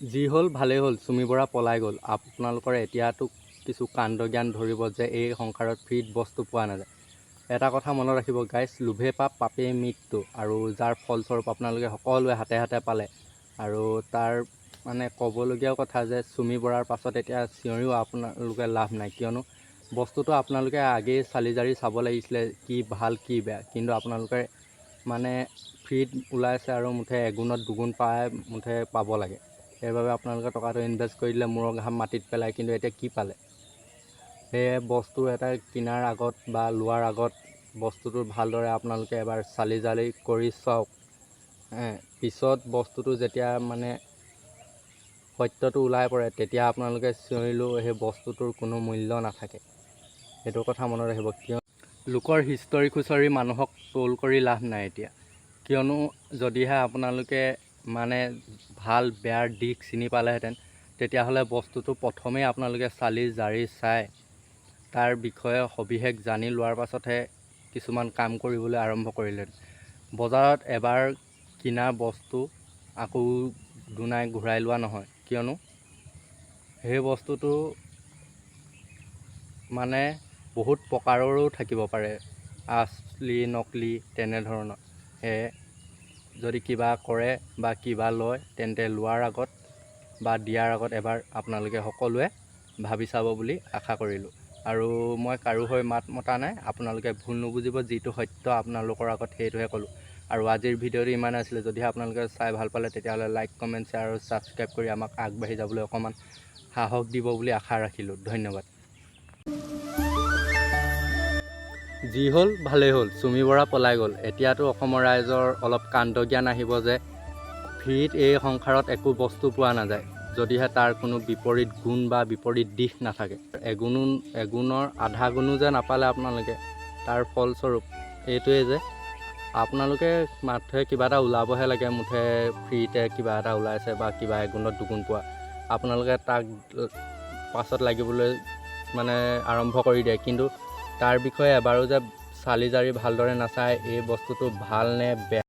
যি হ'ল ভালেই হ'ল, চুমি বৰা পলাই গ'ল। আপোনালোকৰ এতিয়াতো কিছু কাণ্ডজ্ঞান ধৰিব যে এই সংসাৰত ফ্ৰীত বস্তু পোৱা নাযায়। এটা কথা মনত ৰাখিব গাইছ, লোভে পাপ পাপেই মৃত্যু, আৰু যাৰ ফলস্বৰূপ আপোনালোকে সকলোৱে হাতে হাতে পালে। আৰু তাৰ মানে ক'বলগীয়া কথা যে চুমি বৰাৰ পাছত এতিয়া চিঞৰিও আপোনালোকে লাভ নাই, কিয়নো বস্তুটো আপোনালোকে আগেই চালি জাৰি চাব লাগিছিলে কি ভাল কি বেয়া, কিন্তু আপোনালোকে মানে ফ্ৰীত ওলাইছে আৰু মুঠে এগুণত দুগুণ পাই মুঠে পাব লাগে। সেইবাবে আপোনালোকে টকাটো ইনভেষ্ট কৰি দিলে, মূৰৰ ঘাম মাটিত পেলাই, কিন্তু এতিয়া কি পালে? সেয়ে বস্তু এটা কিনাৰ আগত বা লোৱাৰ আগত বস্তুটো ভালদৰে আপোনালোকে এবাৰ চালি জাৰি কৰি চাওক। পিছত বস্তুটো যেতিয়া মানে সত্যটো ওলাই পৰে, তেতিয়া আপোনালোকে চিঞৰিলেও সেই বস্তুটোৰ কোনো মূল্য নাথাকে। সেইটো কথা মনত ৰাখিব। কিয় লোকৰ হিষ্টৰী খুচৰি মানুহক ট্ৰল কৰি লাভ নাই এতিয়া, কিয়নো যদিহে আপোনালোকে মানে ভাল বেয়াৰ দিশ চিনি পালেহেঁতেন, তেতিয়াহ'লে বস্তুটো প্ৰথমেই আপোনালোকে চালি জাৰি চাই তাৰ বিষয়ে সবিশেষ জানি লোৱাৰ পাছতহে কিছুমান কাম কৰিবলৈ আৰম্ভ কৰিলেহেঁতেন। বজাৰত এবাৰ কিনা বস্তু আকৌ দুনাই ঘূৰাই লোৱা নহয়, কিয়নো সেই বস্তুটো মানে বহুত প্ৰকাৰৰো থাকিব পাৰে, আচলি নকলি তেনেধৰণৰ। সেয়ে যদি কিবা কৰে বা কিবা লয়, তেন্তে লোৱাৰ আগত বা দিয়াৰ আগত এবাৰ আপোনালোকে সকলোৱে ভাবি চাব বুলি আশা কৰিলোঁ। আৰু মই কাৰো হৈ মাত মতা নাই, আপোনালোকে ভুল নুবুজিব, যিটো সত্য আপোনালোকৰ আগত সেইটোহে ক'লোঁ। আৰু আজিৰ ভিডিঅ'টো ইমানে আছিলে। যদিহে আপোনালোকে চাই ভাল পালে, তেতিয়াহ'লে লাইক কমেণ্ট শ্বেয়াৰ আৰু ছাবস্ক্ৰাইব কৰি আমাক আগবাঢ়ি যাবলৈ অকণমান সাহস দিব বুলি আশা ৰাখিলোঁ। ধন্যবাদ। যি হ'ল ভালেই হ'ল, চুমি বৰা পলাই গ'ল। এতিয়াতো অসমৰ ৰাইজৰ অলপ কাণ্ডজ্ঞান আহিব যে ফ্ৰীত এই সংসাৰত একো বস্তু পোৱা নাযায়, যদিহে তাৰ কোনো বিপৰীত গুণ বা বিপৰীত দিশ নাথাকে। এগুণৰ আধা গুণো যে নাপালে আপোনালোকে, তাৰ ফলস্বৰূপ এইটোৱেই যে আপোনালোকে মাথে কিবা এটা ওলাবহে লাগে, মুঠে ফ্ৰীতে কিবা এটা ওলাইছে বা কিবা এগুণত দুগুণ পোৱা, আপোনালোকে তাক পাছত লাগিবলৈ মানে আৰম্ভ কৰি দিয়ে। কিন্তু তাৰ বিষয়ে এবাৰো যে চালি জাৰি ভালদৰে নাচায় এই বস্তুটো ভাল নে বেয়া